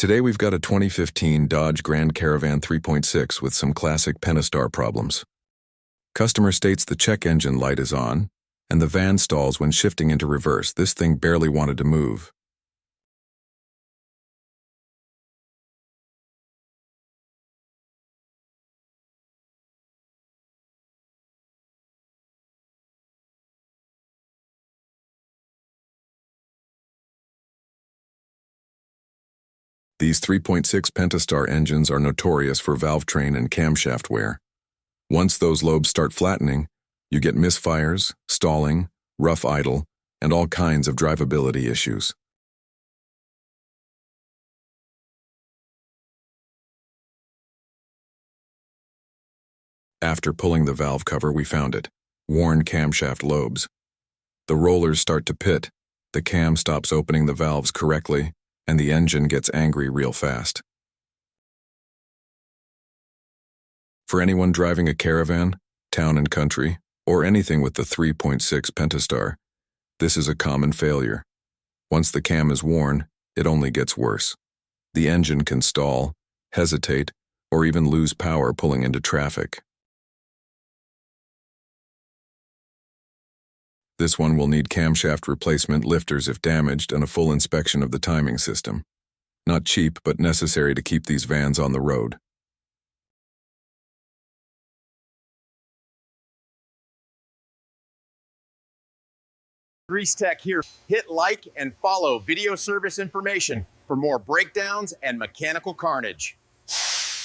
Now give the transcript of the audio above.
Today we've got a 2015 Dodge Grand Caravan 3.6 with some classic Pentastar problems. Customer states the check engine light is on, and the van stalls when shifting into reverse. This thing barely wanted to move. These 3.6 Pentastar engines are notorious for valve train and camshaft wear. Once those lobes start flattening, you get misfires, stalling, rough idle, and all kinds of drivability issues. After pulling the valve cover, we found it: worn camshaft lobes. The rollers start to pit, the cam stops opening the valves correctly, and the engine gets angry real fast. For anyone driving a Caravan, town and country, or anything with the 3.6 Pentastar, this is a common failure. Once the cam is worn, it only gets worse. The engine can stall, hesitate, or even lose power pulling into traffic. This one will need camshaft replacement, lifters if damaged, and a full inspection of the timing system. Not cheap, but necessary to keep these vans on the road. Grease Tech here. Hit like and follow video service information for more breakdowns and mechanical carnage.